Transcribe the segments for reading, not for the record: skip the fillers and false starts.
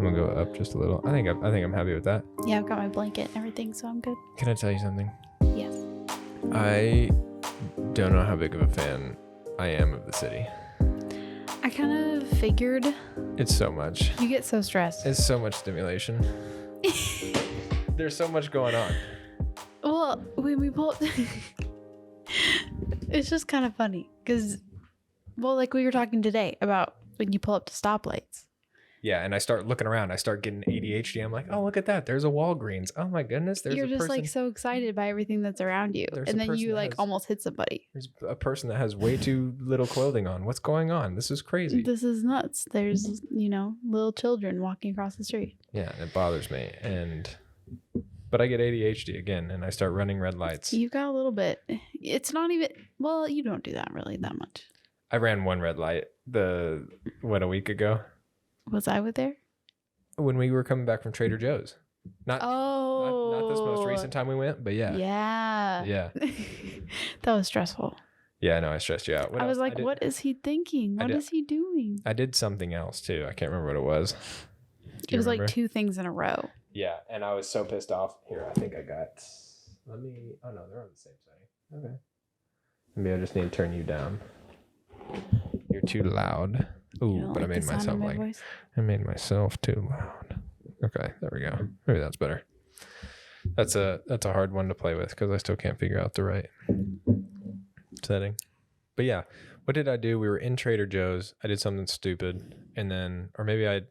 I'm gonna go up just a little. I think I'm happy with that. Yeah, I've got my blanket and everything, so I'm good. Can I tell you something? Yes. I don't know how big of a fan I am of the city. I kind of figured. It's so much. You get so stressed. It's so much stimulation. There's so much going on. Well, when we pulled, it's just kind of funny because, well, like we were talking today about when you pull up to stoplights. Yeah, and I start looking around. I start getting ADHD. I'm like, oh, look at that. There's a Walgreens. Oh my goodness. You're just like so excited by everything that's around you. And then you like almost hit somebody. There's a person that has way too little clothing on. What's going on? This is crazy. This is nuts. There's, little children walking across the street. Yeah, it bothers me. But I get ADHD again, and I start running red lights. You've got a little bit. It's not even, well, you don't do that really that much. I ran one red light a week ago. Was I with there? When we were coming back from Trader Joe's. Not this most recent time we went, but yeah. Yeah. Yeah. That was stressful. Yeah, I know. I stressed you out. I was like, what is he thinking? What is he doing? I did something else too. I can't remember what it was. It was like 2 things in a row. Yeah, and I was so pissed off. Here, I think I got... oh no, they're on the same setting. Okay. Maybe I just need to turn you down. You're too loud. Ooh, but I made myself I made myself too loud. Okay, there we go. Maybe that's better. That's a hard one to play with because I still can't figure out the right setting. But yeah, what did I do? We were in Trader Joe's. I did something stupid, and then, or maybe I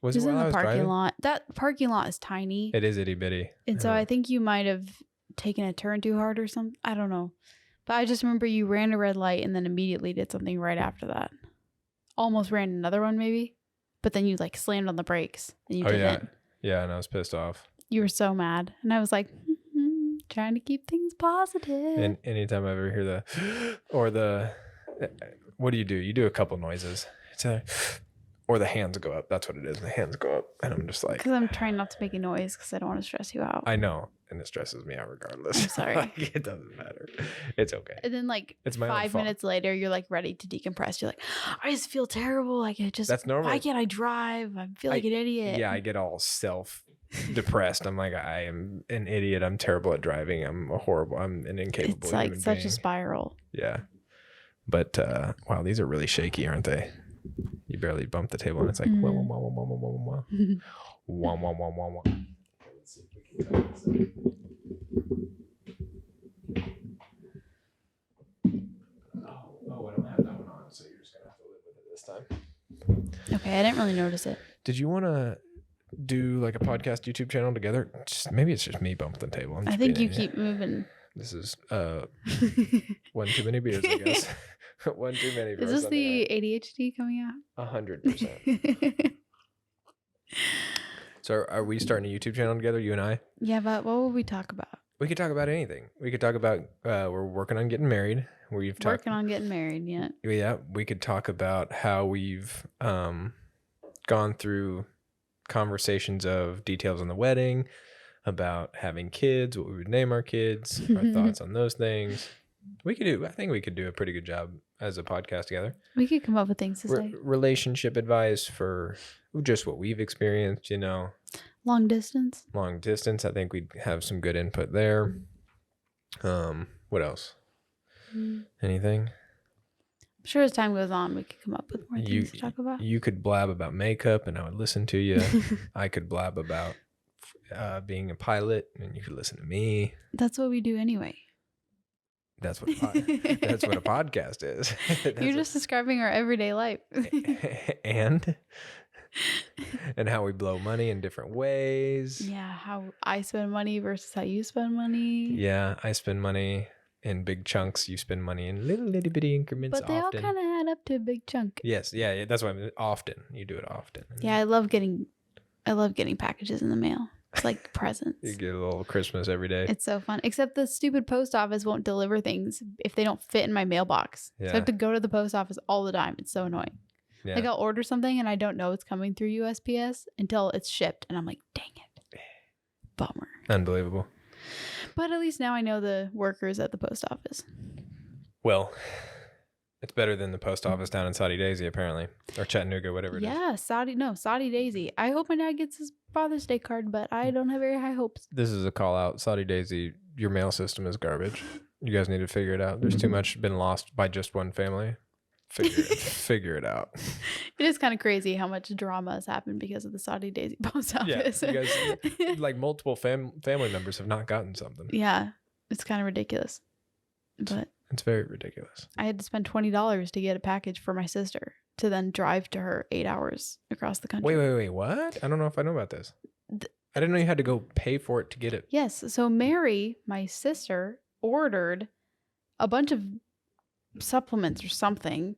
was it in the parking driving? lot. That parking lot is tiny. It is itty bitty, and so I think you might have taken a turn too hard or something. I don't know, but I just remember you ran a red light and then immediately did something right after that. Almost ran another one maybe, but then you like slammed on the brakes and you didn't. Yeah, and I was pissed off. You were so mad, and I was like, trying to keep things positive. And anytime I ever hear what do? You do a couple noises. It's or the hands go up. That's what it is. The hands go up, and I'm just like, because I'm trying not to make a noise because I don't want to stress you out. I know, and it stresses me out regardless. I'm sorry. Like, it doesn't matter. It's okay. And then like it's my 5 minutes later, you're like ready to decompress. You're like, I just feel terrible. Like that's normal. Why can't I drive? I feel like an idiot. Yeah, I get all depressed. I'm like, I am an idiot. I'm terrible at driving. I'm an incapable It's like human such being. A spiral. Yeah. But wow, these are really shaky, aren't they? You barely bump the table and it's like wah, wah, wah, wah, wah, wah, wah, wah, wah, wah, wah, wah. Let's see if we can cut this out. Oh, I don't have that one on, so you're just gonna have to live with it this time. Okay, I didn't really notice it. Did you want to do like a podcast YouTube channel together? Maybe it's just me bumping the table. I think you keep moving. This is one too many beers, I guess. One too many. Is this the ADHD coming out? 100%. So are we starting a YouTube channel together, you and I? Yeah, but what would we talk about? We could talk about anything. We could talk about we're working on getting married. Working on getting married, yeah. Yeah, we could talk about how we've gone through conversations of details on the wedding, about having kids, what we would name our kids, our thoughts on those things. I think we could do a pretty good job as a podcast together. We could come up with things to say. Relationship advice for just what we've experienced, Long distance. I think we'd have some good input there. What else? Anything? I'm sure as time goes on, we could come up with more things to talk about. You could blab about makeup and I would listen to you. I could blab about being a pilot and you could listen to me. That's what we do anyway. That's what a podcast is. You're just describing our everyday life. and how we blow money in different ways. Yeah, how I spend money versus how you spend money. Yeah, I spend money in big chunks. You spend money in little bitty increments. But they all kind of add up to a big chunk. Yes, yeah, that's why I mean, often. You do it often. Yeah, I love getting packages in the mail. It's like presents. You get a little Christmas every day. It's so fun. Except the stupid post office won't deliver things if they don't fit in my mailbox. Yeah. So I have to go to the post office all the time. It's so annoying. Yeah. Like I'll order something and I don't know it's coming through USPS until it's shipped. And I'm like, dang it. Bummer. Unbelievable. But at least now I know the workers at the post office. Well, It's better than the post office down in Saudi Daisy, apparently, or Chattanooga, whatever it is. Yeah, Saudi Daisy. I hope my dad gets his Father's Day card, but I don't have very high hopes. This is a call out. Saudi Daisy, your mail system is garbage. You guys need to figure it out. There's too much been lost by just one family. Figure it out. It is kind of crazy how much drama has happened because of the Saudi Daisy post office. Yeah, you guys, like multiple family members have not gotten something. Yeah, it's kind of ridiculous. But it's very ridiculous. I had to spend $20 to get a package for my sister to then drive to her 8 hours across the country. Wait, what? I don't know if I know about this. I didn't know you had to go pay for it to get it. Yes. So Mary, my sister, ordered a bunch of supplements or something,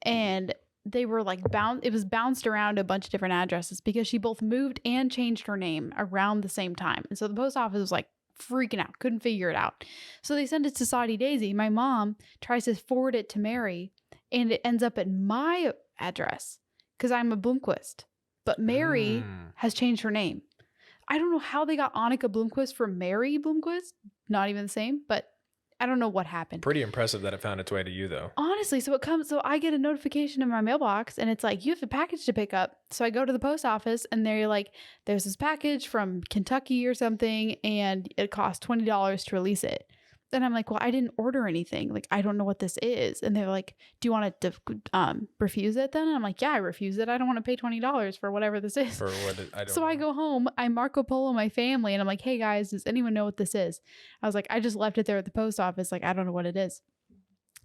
and they were like it was bounced around a bunch of different addresses because she both moved and changed her name around the same time. And so the post office was like freaking out, couldn't figure it out. So they sent it to Saudi Daisy. My mom tries to forward it to Mary, and it ends up at my address because I'm a Blomquist. But Mary has changed her name. I don't know how they got Annika Blomquist from Mary Blomquist. Not even the same, but I don't know what happened. Pretty impressive that it found its way to you, though. Honestly, so I get a notification in my mailbox, and it's like, you have a package to pick up. So I go to the post office, and they're like, there's this package from Kentucky or something, and it costs $20 to release it. And I'm like, well, I didn't order anything. Like, I don't know what this is. And they're like, do you want to refuse it then? And I'm like, yeah, I refuse it. I don't want to pay $20 for whatever this is. I go home, I Marco Polo my family, and I'm like, hey guys, does anyone know what this is? I was like, I just left it there at the post office. Like, I don't know what it is.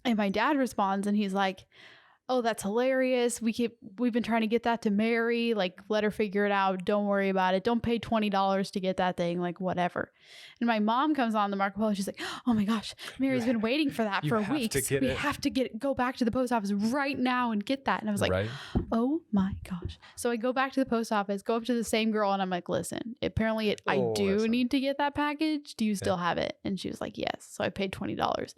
And my dad responds, and he's like, oh, that's hilarious. We've been trying to get that to Mary. Like, let her figure it out. Don't worry about it. Don't pay $20 to get that thing. Like, whatever. And my mom comes on the Marco Polo. She's like, oh my gosh, Mary's been waiting for that for weeks. We have to go back to the post office right now and get that. And I was like, oh my gosh. So I go back to the post office, go up to the same girl, and I'm like, listen, apparently I do need to get that package. Do you still have it? And she was like, yes. So I paid $20.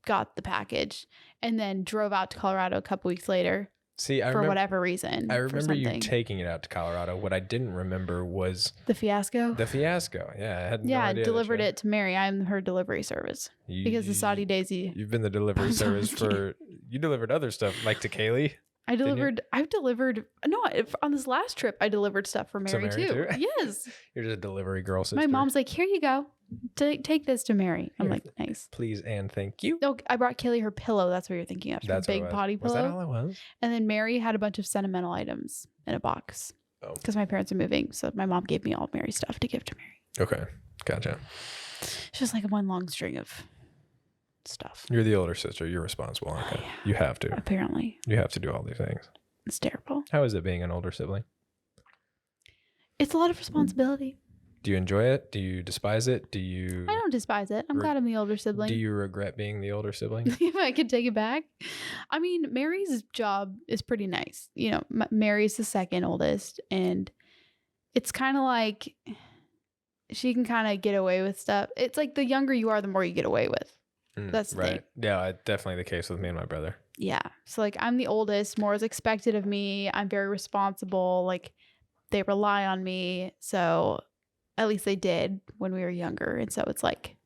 Got the package, and then drove out to Colorado a couple weeks later. For whatever reason. I remember you taking it out to Colorado. What I didn't remember was the fiasco. Yeah, I had no idea. Delivered it to Mary. I'm her delivery service because the Saudi Daisy. You've been the delivery service for. You delivered other stuff like to Kaylee. On this last trip, I delivered stuff for Mary too. Yes. You're just a delivery girl sister. My mom's like, here you go. Take this to Mary. I'm like, nice. Please and thank you. No, I brought Kaylee her pillow. That's what you're thinking of. That's big potty pillow. Was that all it was? And then Mary had a bunch of sentimental items in a box. Oh. Because my parents are moving. So my mom gave me all Mary's stuff to give to Mary. Okay. Gotcha. It's just like one long string of stuff. You're the older sister. You're responsible. Okay. Yeah. You have to. Apparently. You have to do all these things. It's terrible. How is it being an older sibling? It's a lot of responsibility. Do you enjoy it? Do you despise it? I don't despise it. I'm glad I'm the older sibling. Do you regret being the older sibling? If I could take it back. I mean, Mary's job is pretty nice. You know, Mary's the second oldest, and it's kind of like she can kind of get away with stuff. It's like the younger you are, the more you get away with. That's the thing. Yeah, definitely the case with me and my brother. Yeah. So like I'm the oldest, more is expected of me. I'm very responsible. Like they rely on me. So at least they did when we were younger. And so it's like,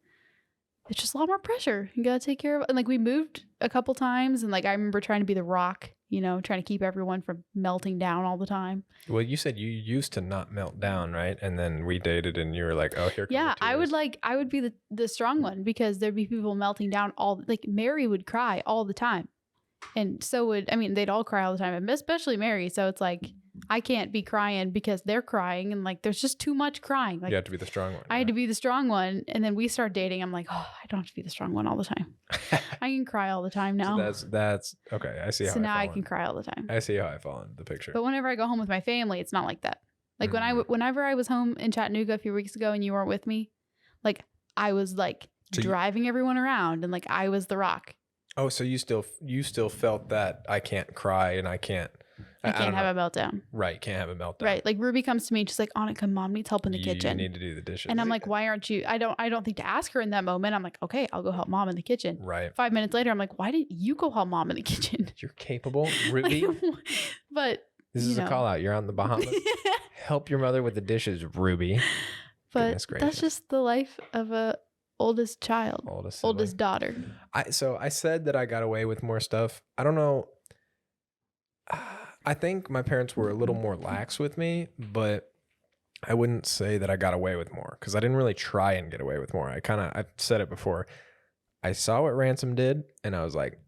it's just a lot more pressure. You got to take care of it. And like we moved a couple times, and like I remember trying to be the rock, you know, trying to keep everyone from melting down all the time. Well, you said you used to not melt down, right? And then we dated and you were like, oh, here comes Yeah, I would be the strong one because there'd be people melting down like Mary would cry all the time. And so they'd all cry all the time, especially Mary. So it's like, I can't be crying because they're crying, and like there's just too much crying. Like, you have to be the strong one. I had to be the strong one, and then we start dating. I'm like, oh, I don't have to be the strong one all the time. I can cry all the time now. So that's okay. I see how. So now I can cry all the time. I see how I fall into the picture. But whenever I go home with my family, it's not like that. Like whenever I was home in Chattanooga a few weeks ago and you weren't with me, like I was like driving everyone around, and like I was the rock. Oh, so you still felt that I can't cry and I can't have a meltdown. Right, can't have a meltdown. Right, like Ruby comes to me and she's like, Annika, mom needs help in the kitchen. You need to do the dishes. And I'm like, why aren't you? I don't think to ask her in that moment. I'm like, okay, I'll go help mom in the kitchen. Right. 5 minutes later, I'm like, why didn't you go help mom in the kitchen? You're capable, Ruby. But this is a call out. You're on the Bahamas. Help your mother with the dishes, Ruby. But that's just the life of a Oldest child. Oldest daughter. So I said that I got away with more stuff. I don't know. I think my parents were a little more lax with me, but I wouldn't say that I got away with more because I didn't really try and get away with more. I've said it before. I saw what Ransom did and I was like,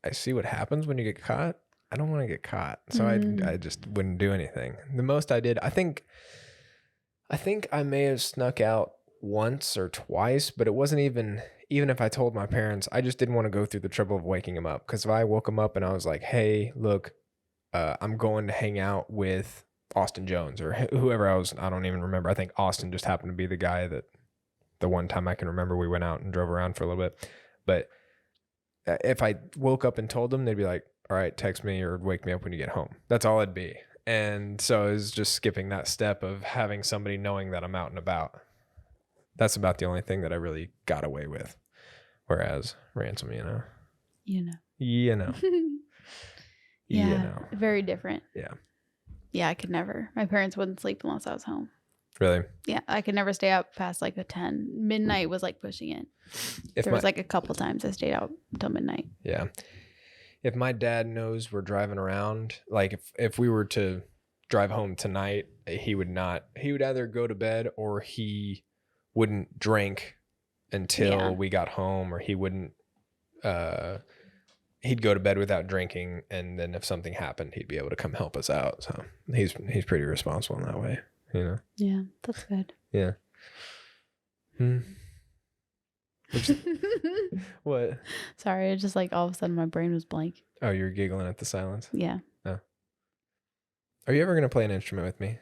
I see what happens when you get caught. I don't want to get caught. So I just wouldn't do anything. The most I did, I think I may have snuck out once or twice, but it wasn't even if I told my parents, I just didn't want to go through the trouble of waking them up. Because if I woke them up and I was like, hey, look, I'm going to hang out with Austin Jones or whoever I don't even remember. I think Austin just happened to be the guy that the one time I can remember we went out and drove around for a little bit. But if I woke up and told them, they'd be like, all right, text me or wake me up when you get home. That's all it'd be. And so it was just skipping that step of having somebody knowing that I'm out and about. That's about the only thing that I really got away with. Whereas Ransom, you know. Yeah, very different. Yeah. Yeah, I could never. My parents wouldn't sleep unless I was home. Really? Yeah, I could never stay up past like 10. Midnight was like pushing it. There was like a couple times I stayed out until midnight. Yeah. If my dad knows we're driving around, like if we were to drive home tonight, he would either go to bed or he wouldn't drink until we got home, or he wouldn't he'd go to bed without drinking, and then if something happened, he'd be able to come help us out. So he's pretty responsible in that way, you know. Yeah, that's good. Yeah. What? Sorry, it's just like all of a sudden my brain was blank. Oh, you're giggling at the silence? Yeah. Oh. Are you ever going to play an instrument with me?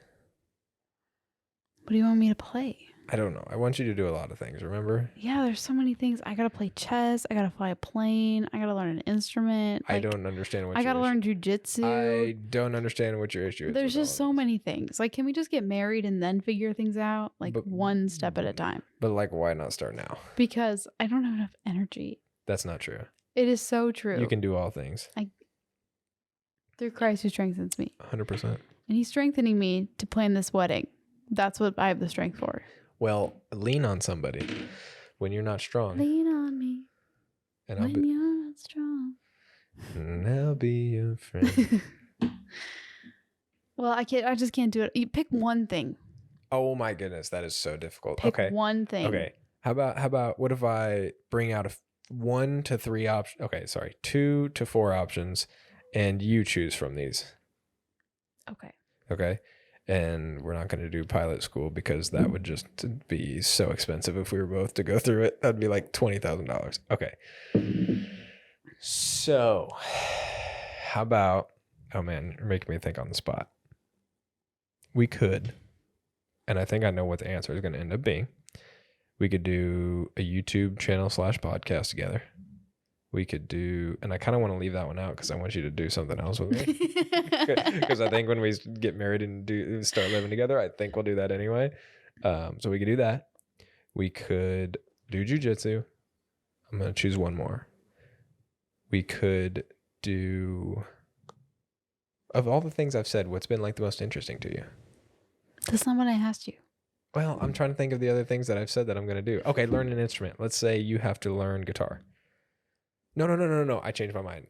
What do you want me to play? I don't know. I want you to do a lot of things, remember? Yeah, there's so many things. I got to play chess. I got to fly a plane. I got to learn an instrument. I don't understand what I got to learn jujitsu. I don't understand what your issue is. There's just so many things. Like, can we just get married and then figure things out? Like, one step at a time. But, like, why not start now? Because I don't have enough energy. That's not true. It is so true. You can do all things. Through Christ who strengthens me. 100%. And he's strengthening me to plan this wedding. That's what I have the strength for. Well, lean on somebody when you're not strong. Lean on me and when you're not strong. And I'll be your friend. Well, I just can't do it. You pick one thing. Oh my goodness, that is so difficult. Pick one thing. Okay. How about what if I bring out 1 to 3 options? Okay, sorry, 2 to 4 options, and you choose from these. Okay. And we're not going to do pilot school because that would just be so expensive if we were both to go through it. That'd be like $20,000. Okay. So how about, oh man, you're making me think on the spot. We could, and I think I know what the answer is going to end up being. We could do a YouTube channel / podcast together. We could do, and I kind of want to leave that one out because I want you to do something else with me. Because I think when we get married and start living together, I think we'll do that anyway. So we could do that. We could do jujitsu. I'm going to choose one more. We could do, of all the things I've said, what's been like the most interesting to you? That's not what I asked you. Well, I'm trying to think of the other things that I've said that I'm going to do. Okay, learn an instrument. Let's say you have to learn guitar. No. I changed my mind.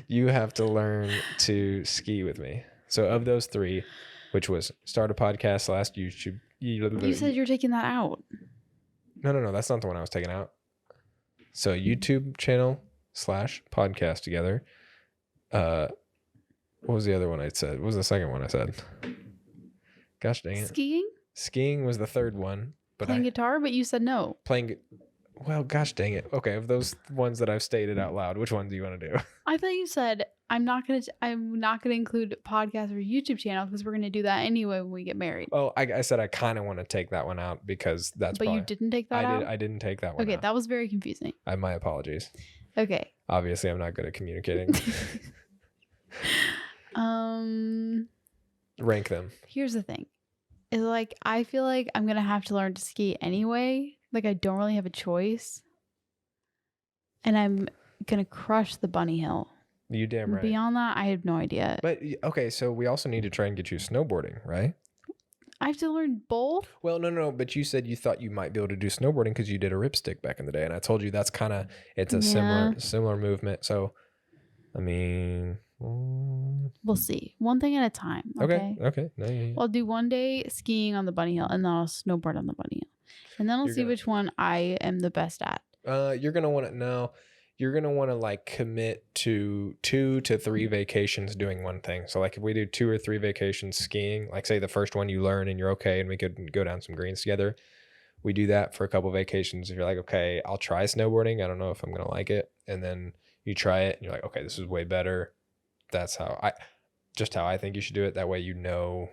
You have to learn to ski with me. So of those 3, which was start a podcast / YouTube. You said you're taking that out. No. That's not the one I was taking out. So YouTube channel / podcast together. What was the other one I said? What was the second one I said? Gosh dang it. Skiing was the third one. But playing guitar, but you said no. Well, gosh dang it. Okay, of those ones that I've stated out loud, which one do you want to do? I thought you said I'm not gonna include podcast or YouTube channel because we're gonna do that anyway when we get married. Oh, I said I kind of want to take that one out because that's. But you didn't take that out? I didn't take that one out. Okay, that was very confusing. My apologies. Okay. Obviously, I'm not good at communicating. Rank them. Here's the thing. Is like I feel like I'm gonna have to learn to ski anyway. Like I don't really have a choice. And I'm gonna crush the bunny hill. You damn right. Beyond that, I have no idea. But okay, so we also need to try and get you snowboarding, right? I have to learn both? Well, no. But you said you thought you might be able to do snowboarding because you did a ripstick back in the day. And I told you that's kind of, it's a similar movement. So, I mean... We'll see. One thing at a time. Okay. No, yeah. I'll do one day skiing on the bunny hill, and then I'll snowboard on the bunny hill, and then I'll see which one I am the best at. You're gonna want to like commit to 2 to 3 vacations doing one thing. So like if we do 2 or 3 vacations skiing, like say the first one you learn and you're okay, and we could go down some greens together. We do that for a couple vacations. If you're like, okay, I'll try snowboarding. I don't know if I'm gonna like it, and then you try it, and you're like, okay, this is way better. That's how I think you should do it. That way, you know,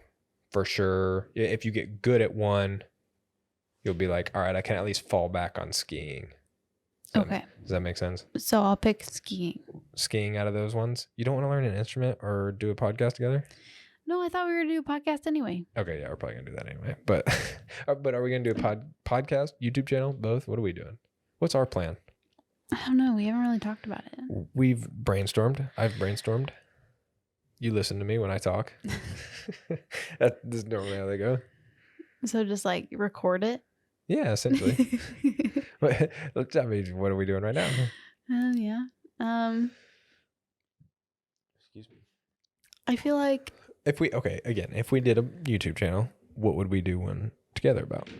for sure, if you get good at one, you'll be like, all right, I can at least fall back on skiing. Does that make sense? So I'll pick skiing. Skiing out of those ones. You don't want to learn an instrument or do a podcast together? No, I thought we were going to do a podcast anyway. Okay, yeah, we're probably going to do that anyway. But are we going to do a podcast, YouTube channel, both? What are we doing? What's our plan? I don't know. We haven't really talked about it. We've brainstormed. I've brainstormed. You listen to me when I talk. That's normally how they go. So just like record it? Yeah, essentially. I mean, what are we doing right now? Yeah. Excuse me. I feel like if we did a YouTube channel, what would we do one together about?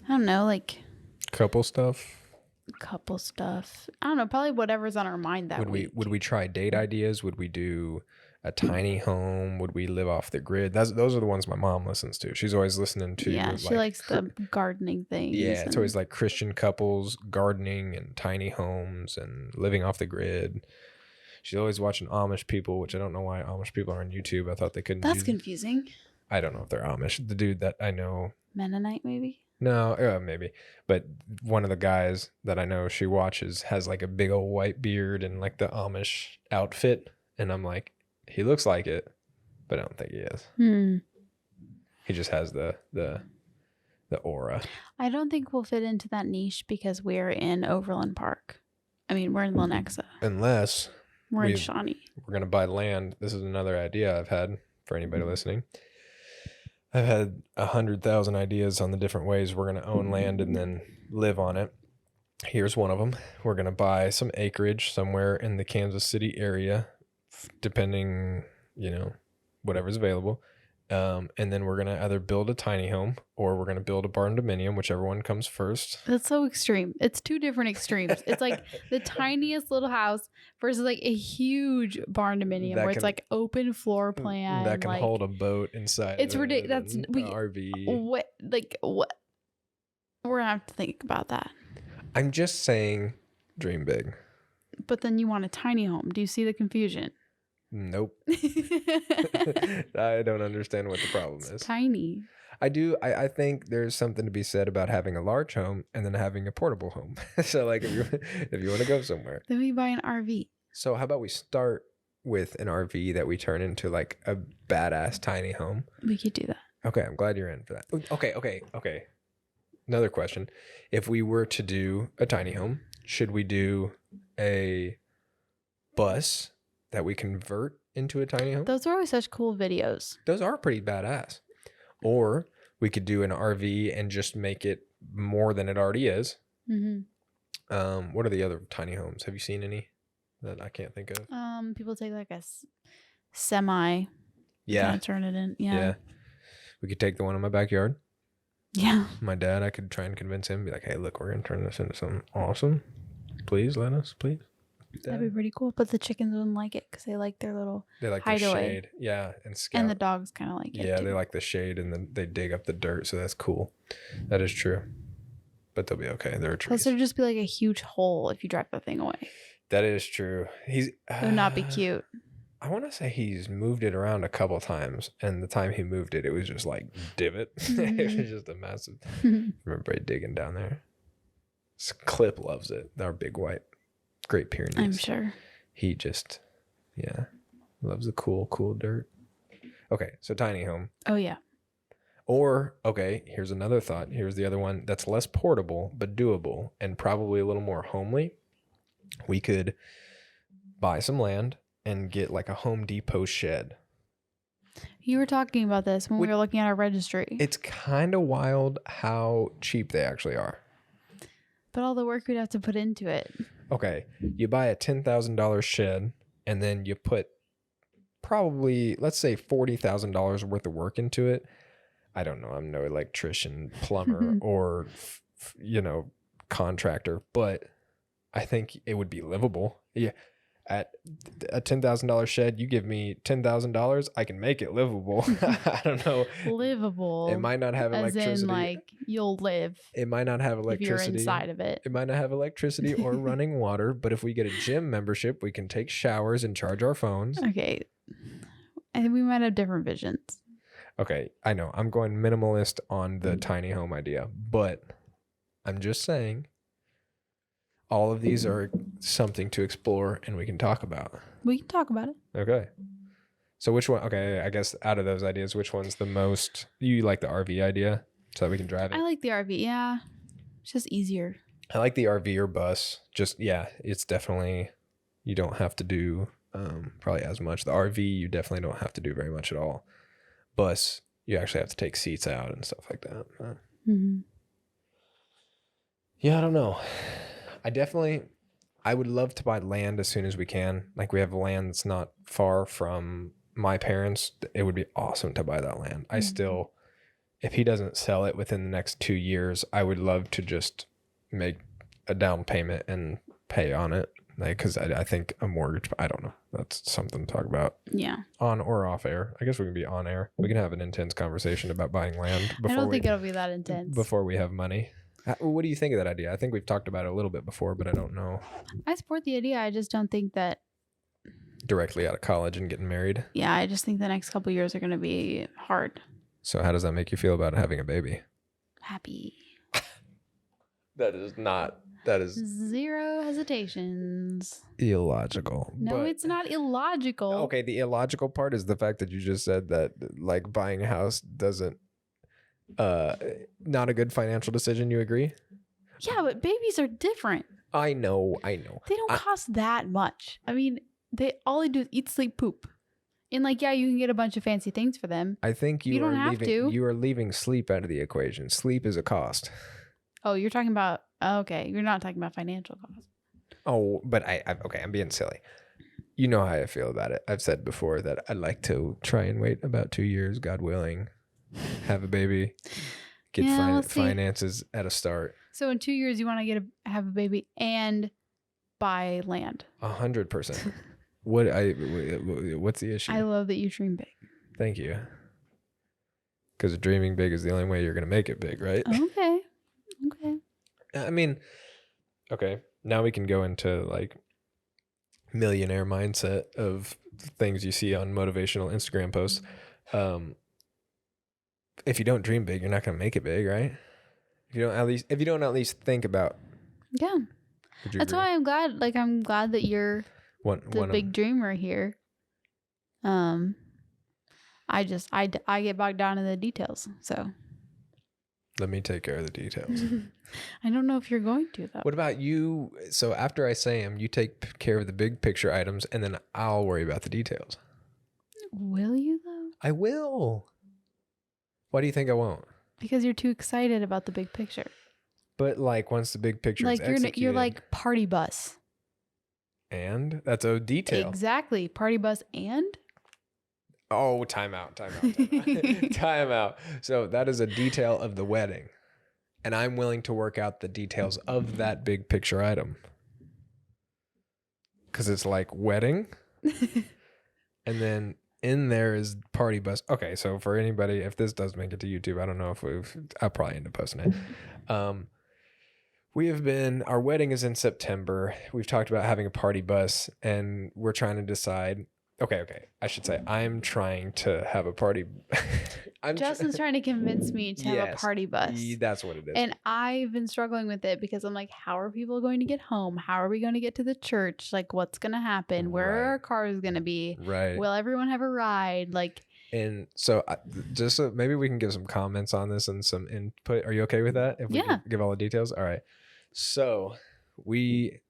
I don't know, like couple stuff. I don't know, probably whatever's on our mind that week. Would we try date ideas? Would we do a tiny home? Would we live off the grid? Those are the ones my mom listens to. She's always listening to. Yeah, she likes the gardening things. Yeah, it's always like Christian couples, gardening and tiny homes and living off the grid. She's always watching Amish people, which I don't know why Amish people are on YouTube. I thought they couldn't. That's confusing. I don't know if they're Amish. The dude that I know. Mennonite, maybe? No, maybe. But one of the guys that I know she watches has like a big old white beard and like the Amish outfit. And I'm like, he looks like it, but I don't think he is. He just has the aura. I don't think we'll fit into that niche because we're in Overland Park. I mean, we're in Lenexa. Unless we're in Shawnee. We're going to buy land. This is another idea I've had for anybody listening. I've had 100,000 ideas on the different ways we're going to own land and then live on it. Here's one of them. We're going to buy some acreage somewhere in the Kansas City area, depending, whatever's available. And then we're going to either build a tiny home or we're going to build a barn dominium, whichever one comes first. That's so extreme. It's 2 different extremes. It's like the tiniest little house versus like a huge barn dominium where it's like open floor plan. That can hold a boat inside. It's ridiculous. That's an RV. What? We're going to have to think about that. I'm just saying dream big. But then you want a tiny home. Do you see the confusion? Nope. I don't understand what the problem is. Tiny. I do. I think there's something to be said about having a large home and then having a portable home. So like if you want to go somewhere. Then we buy an RV. So how about we start with an RV that we turn into like a badass tiny home? We could do that. Okay. I'm glad you're in for that. Okay. Another question. If we were to do a tiny home, should we do a bus that we convert into a tiny home? Those are always such cool videos. Those are pretty badass. Or we could do an RV and just make it more than it already is. Mm-hmm. What are the other tiny homes? Have you seen any that I can't think of? People take like a semi. Yeah. Turn it in. Yeah. We could take the one in my backyard. Yeah. My dad, I could try and convince him, be like, hey, look, we're going to turn this into something awesome. Please let us, please. That'd be pretty cool. But the chickens wouldn't like it because they like their little hideaway. The shade. Yeah. And the dogs kind of like it. Yeah, too. they like the shade and then they dig up the dirt. So that's cool. That is true. But they'll be okay. There are trees. Plus, there'd just be like a huge hole if you drive that thing away. That is true. It would not be cute. I want to say he's moved it around a couple times. And the time he moved it, it was just like divot. Mm-hmm. It was just a massive. Remember digging down there? Clip loves it. Our big white Great Pyrenees. I'm sure. He just, loves the cool dirt. Okay, so tiny home. Oh, yeah. Or, okay, here's another thought. Here's the other one that's less portable, but doable, and probably a little more homely. We could buy some land and get like a Home Depot shed. You were talking about this when we were looking at our registry. It's kind of wild how cheap they actually are. But all the work we'd have to put into it. Okay, you buy a $10,000 shed and then you put probably, let's say $40,000 worth of work into it. I don't know. I'm no electrician, plumber, or, contractor, but I think it would be livable. Yeah. At a $10,000 shed, you give me $10,000, I can make it livable. I don't know. Livable. It might not have electricity. As in, like, you'll live. It might not have electricity. If you're inside of it. It might not have electricity or running water, but if we get a gym membership, we can take showers and charge our phones. Okay. I think we might have different visions. Okay, I know. I'm going minimalist on the tiny home idea, but I'm just saying all of these are something to explore and we can talk about. We can talk about it. Okay. So which one? Okay, I guess out of those ideas, which one's the most, you like the RV idea so that we can drive it? I like the RV. Yeah. It's just easier. I like the RV or bus. Just, yeah, it's definitely, you don't have to do probably as much. The RV, you definitely don't have to do very much at all. Bus, you actually have to take seats out and stuff like that. Yeah, I don't know. I would love to buy land as soon as we can. Like, we have land that's not far from my parents. It would be awesome to buy that land. I still, if he doesn't sell it within the next 2 years, I would love to just make a down payment and pay on it. Like, because I think a mortgage, I don't know. That's something to talk about. Yeah. On or off air. I guess we can be on air. We can have an intense conversation about buying land before I don't think it'll be that intense. Before we have money. What do you think of that idea? I think we've talked about it a little bit before, but I don't know. I support the idea. I just don't think that directly out of college and getting married. Yeah, I just think the next couple of years are going to be hard. So how does that make you feel about having a baby? Happy. That is zero hesitations. Illogical. No, it's not illogical. Okay, the illogical part is the fact that you just said that, like, buying a house doesn't not a good financial decision. You agree? Yeah, but babies are different. I know. They don't cost that much. I mean, all they do is eat, sleep, poop. And, like, yeah, you can get a bunch of fancy things for them. I think you are leaving sleep out of the equation. Sleep is a cost. Oh, you're talking about, okay, you're not talking about financial cost. Oh, but I'm being silly. You know how I feel about it. I've said before that I'd like to try and wait about 2 years, God willing, have a baby, get finances at a start. So in 2 years, you want to have a baby and buy land. 100%. What's the issue? I love that you dream big. Thank you. Because dreaming big is the only way you're going to make it big, right? Okay. I mean, okay. Now we can go into, like, millionaire mindset of things you see on motivational Instagram posts. If you don't dream big, you're not going to make it big, right? If you don't at least think about. Yeah. That's why I'm glad. Like, I'm glad that you're the big dreamer here. I get bogged down in the details. So. Let me take care of the details. I don't know if you're going to, though. What about you? So after I say them, you take care of the big picture items, and then I'll worry about the details. Will you, though? I will. Why do you think I won't? Because you're too excited about the big picture. But, like, once the big picture is executed. You're like party bus. And? That's a detail. Exactly. Party bus and? Oh, time out. Time out. So that is a detail of the wedding. And I'm willing to work out the details of that big picture item. Because it's like wedding. And then in there is party bus. Okay, so for anybody, if this does make it to YouTube, I don't know if I'll probably end up posting it. Our wedding is in September. We've talked about having a party bus, and we're trying to decide. Okay. I should say I'm trying to have a party. Justin's trying to convince me to have a party bus. That's what it is. And I've been struggling with it because I'm like, how are people going to get home? How are we going to get to the church? Like, what's going to happen? Where are our cars going to be? Right. Will everyone have a ride? Like. And so maybe we can give some comments on this and some input. Are you okay with that? If we give all the details? All right. So we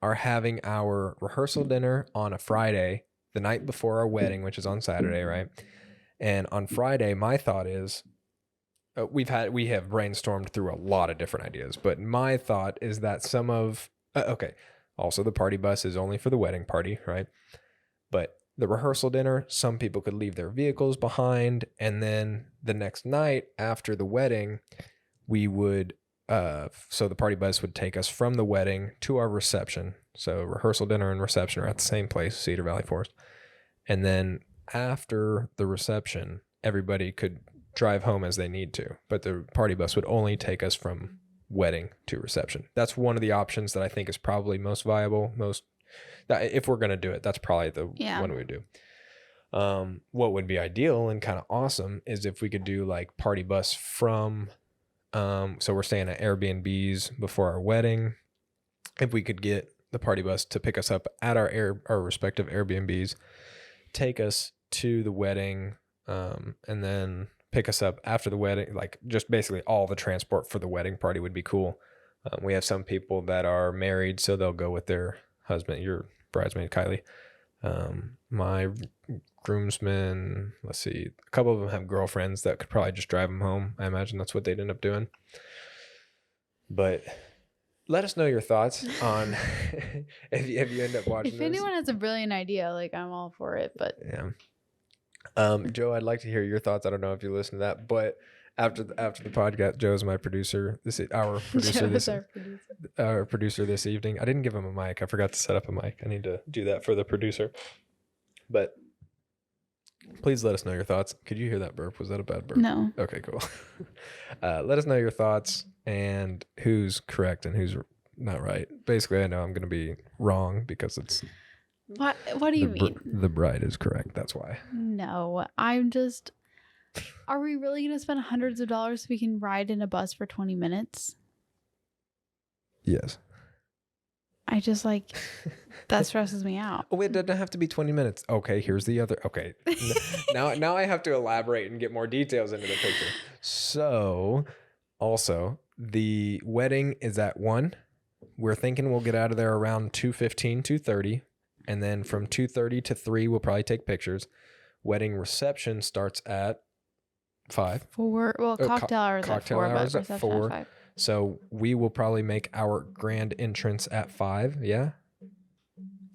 are having our rehearsal dinner on a Friday. the night before our wedding, which is on Saturday, right? And on Friday, my thought is, we have brainstormed through a lot of different ideas, but my thought is that also the party bus is only for the wedding party, right? But the rehearsal dinner, some people could leave their vehicles behind, and then the next night after the wedding, we would so the party bus would take us from the wedding to our reception. So rehearsal dinner and reception are at the same place, Cedar Valley Forest. And then after the reception, everybody could drive home as they need to, but the party bus would only take us from wedding to reception. That's one of the options that I think is probably most viable, if we're going to do it, that's probably the one we would do. What would be ideal and kind of awesome is if we could do like party bus from, so we're staying at Airbnbs before our wedding. If we could get the party bus to pick us up at our respective Airbnbs, take us to the wedding, and then pick us up after the wedding, like just basically all the transport for the wedding party would be cool. We have some people that are married, so they'll go with their husband, your bridesmaid, Kylie. My groomsmen, let's see, a couple of them have girlfriends that could probably just drive them home. I imagine that's what they'd end up doing. But let us know your thoughts on if you end up watching If anyone has a brilliant idea, like I'm all for it, but yeah. Joe, I'd like to hear your thoughts. I don't know if you listen to that, but after the podcast, Joe's my producer. This is our producer. Our producer this evening. I didn't give him a mic. I forgot to set up a mic. I need to do that for the producer. But please let us know your thoughts. Could you hear that burp? Was that a bad burp? No. Okay, cool. Let us know your thoughts and who's correct and who's not right. Basically, I know I'm going to be wrong because it's... What do you mean? The bride is correct. That's why. No, I'm just... Are we really going to spend hundreds of dollars so we can ride in a bus for 20 minutes? Yes. I just that stresses me out. Oh, it doesn't have to be 20 minutes. Okay, here's the other. Okay. now I have to elaborate and get more details into the picture. So, also, the wedding is at 1. We're thinking we'll get out of there around 2:15, 2:30. And then from 2:30 to 3, we'll probably take pictures. Wedding reception starts at 5. 4. Well, cocktail hours at 4. Hours at 4. At 5. So we will probably make our grand entrance at 5. Yeah.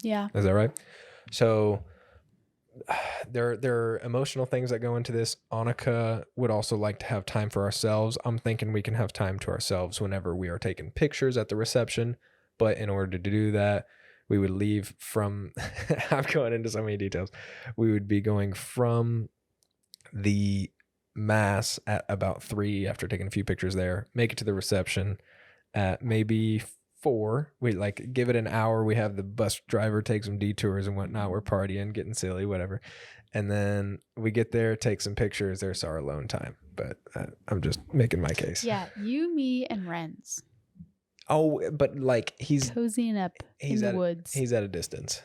Yeah. Is that right? So there are emotional things that go into this. Annika would also like to have time for ourselves. I'm thinking we can have time to ourselves whenever we are taking pictures at the reception. But in order to do that, we would leave from, I'm going into so many details. We would be going from the mass at about 3 after taking a few pictures there, make it to the reception at maybe 4. We give it an hour. We have the bus driver take some detours and whatnot. We're partying, getting silly, whatever. And then we get there, take some pictures. There's our alone time. But I'm just making my case. Yeah, you, me, and Renz. Oh, but he's cozying up in the woods. He's at a distance.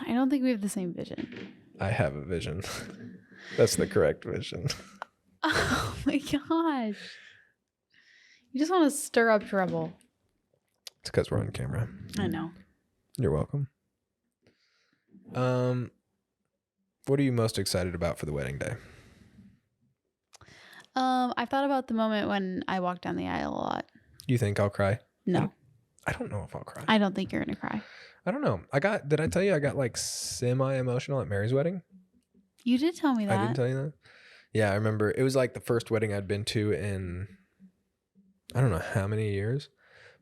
I don't think we have the same vision. I have a vision. That's the correct vision. Oh my gosh. You just want to stir up trouble. It's because we're on camera. I know. You're welcome. What are you most excited about for the wedding day? I thought about the moment when I walked down the aisle a lot. You think I'll cry? No. I don't know if I'll cry. I don't think you're going to cry. I don't know. Did I tell you I got semi-emotional at Mary's wedding? You did tell me that. I did tell you that? Yeah, I remember. It was the first wedding I'd been to in, I don't know how many years,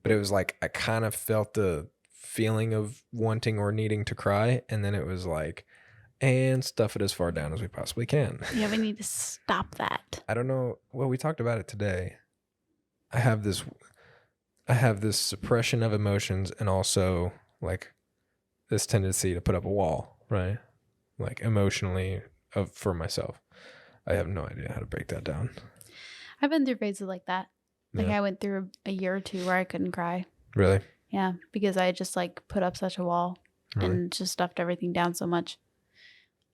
but it was I kind of felt the feeling of wanting or needing to cry. And then it was and stuff it as far down as we possibly can. Yeah, we need to stop that. I don't know. Well, we talked about it today. I have this suppression of emotions and also this tendency to put up a wall, right? Emotionally for myself. I have no idea how to break that down. I've been through phases like that. Yeah. I went through a year or 2 where I couldn't cry. Really? Yeah, because I just put up such a wall and just stuffed everything down so much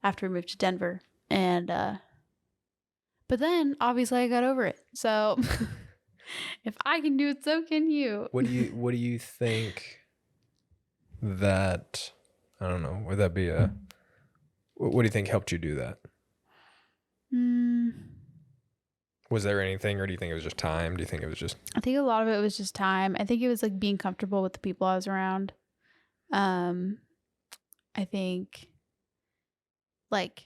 after we moved to Denver. And but then obviously I got over it. So if I can do it, so can you. What do you think that I don't know. Would that be what do you think helped you do that? Was there anything, or do you think it was just time? Do you think it was just... I think a lot of it was just time. I think it was like being comfortable with the people I was around. I think like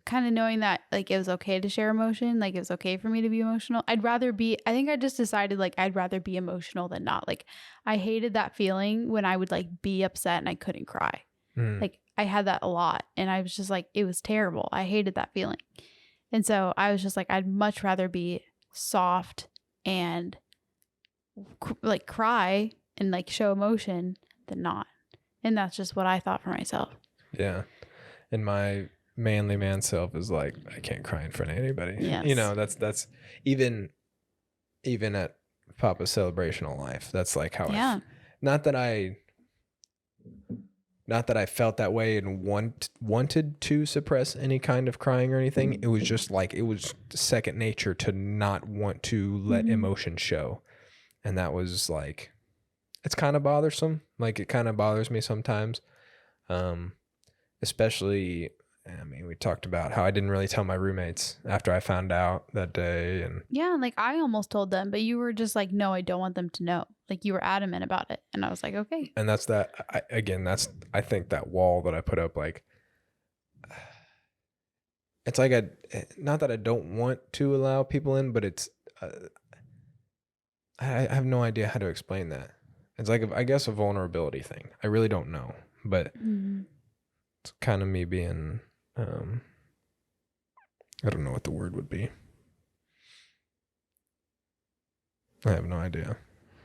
kind of knowing that like it was okay to share emotion, like it was okay for me to be emotional. I think I just decided like I'd rather be emotional than not. Like I hated that feeling when I would like be upset and I couldn't cry. Like I had that a lot, and I was just like, it was terrible. I hated that feeling. And so I was just like, I'd much rather be soft and like cry and like show emotion than not. And that's just what I thought for myself. Yeah. And my manly man self is like, I can't cry in front of anybody. Yes. You know, that's even at Papa's celebrational life. That's like how not that I felt that way and wanted to suppress any kind of crying or anything. It was just like, it was second nature to not want to let emotion show. And that was like, it's kind of bothersome. Like it kind of bothers me sometimes. Especially, I mean, we talked about how I didn't really tell my roommates after I found out that day. And yeah, like I almost told them, but you were just like, no, I don't want them to know. Like you were adamant about it. And I was like, okay. And that's that. I think that wall that I put up, like, it's like not that I don't want to allow people in, but it's, I have no idea how to explain that. It's like, I guess, a vulnerability thing. I really don't know, but it's kind of me being, I don't know what the word would be. I have no idea,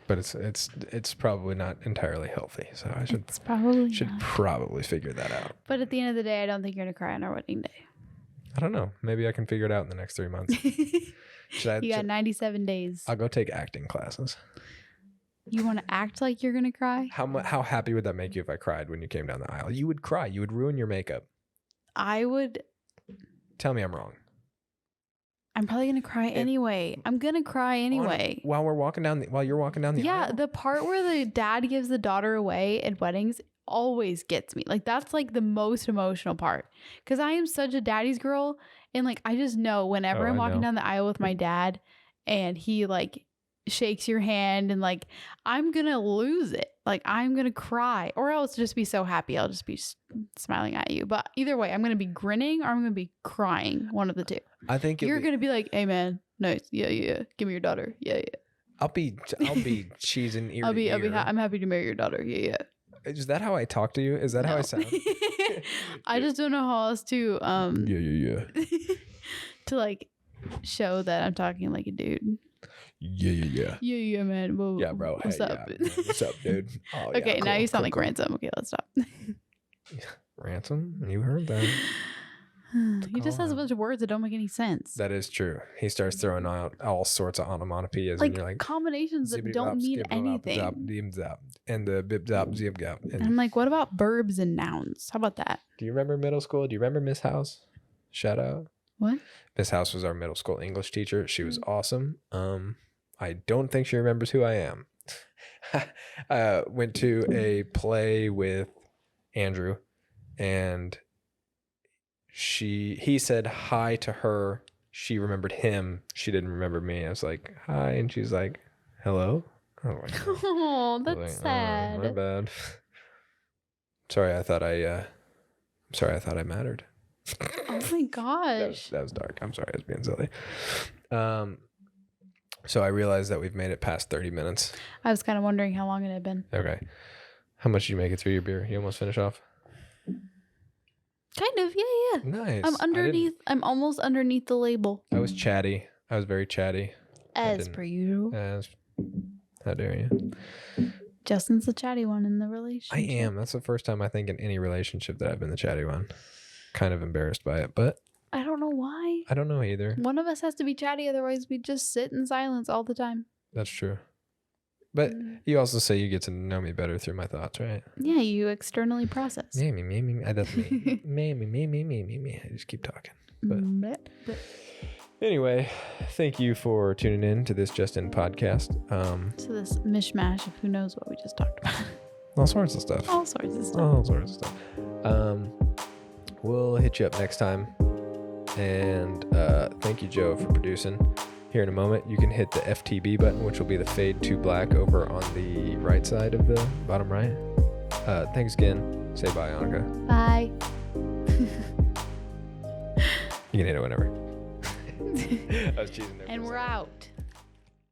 but it's probably not entirely healthy. So I should probably figure that out. But at the end of the day, I don't think you're going to cry on our wedding day. I don't know. Maybe I can figure it out in the next 3 months. You got 97 days. I'll go take acting classes. You want to act like you're going to cry? How happy would that make you if I cried when you came down the aisle? You would cry. You would ruin your makeup. I would. Tell me I'm wrong. I'm probably going to cry anyway. I'm going to cry anyway. While you're walking down the aisle? Yeah, the part where the dad gives the daughter away at weddings always gets me. Like that's like the most emotional part. Because I am such a daddy's girl. And like I just know whenever I'm walking down the aisle with my dad and he like shakes your hand and like I'm gonna lose it, like I'm gonna cry, or else just be so happy I'll just be smiling at you. But either way, I'm gonna be grinning or I'm gonna be crying, one of the two. I think you're gonna be like, hey man, nice, yeah, give me your daughter, yeah. I'll be cheesing ear to ear. I'm happy to marry your daughter, yeah. Is that how I talk to you? Is that how I sound? I just don't know how else to yeah to like show that I'm talking like a dude. Yeah, man. Whoa, yeah, bro. What's up? Yeah, what's up, dude? Oh, okay, yeah, now you sound like cool. Ransom. Okay, let's stop. Ransom? You heard that? He just has a bunch of words that don't make any sense. That is true. He starts throwing out all sorts of onomatopoeias, like, and you're like combinations that don't mean anything. And the bip zop zip gap. And I'm like, what about verbs and nouns? How about that? Do you remember middle school? Do you remember Miss House? Shout out. What? Miss House was our middle school English teacher. She was awesome. I don't think she remembers who I am. I went to a play with Andrew, and he said hi to her. She remembered him. She didn't remember me. I was like, hi, and she's like, hello. Oh, that's sad. My bad. Sorry, I thought I mattered. Oh my gosh. That was dark. I'm sorry, I was being silly. So I realized that we've made it past 30 minutes. I was kind of wondering how long it had been. Okay. How much did you make it through your beer? You almost finish off? Kind of, yeah. Nice. I'm almost underneath the label. I was chatty. I was very chatty. As per usual. How dare you? Justin's the chatty one in the relationship. I am. That's the first time I think in any relationship that I've been the chatty one. Kind of embarrassed by it, but I don't know why. I don't know either. One of us has to be chatty, otherwise we just sit in silence all the time. That's true. But you also say you get to know me better through my thoughts, right? Yeah, you externally process. Me. That's me. me. I just keep talking. But anyway, thank you for tuning in to this Just In podcast. So this mishmash of who knows what we just talked about. All sorts of stuff. All sorts of stuff. All sorts of stuff. We'll hit you up next time. And thank you, Joe, for producing. Here in a moment, you can hit the FTB button, which will be the fade to black over on the right side of the bottom right. Thanks again. Say bye, Annika. Bye. You can hit it whenever. I was cheesing there. And we're out.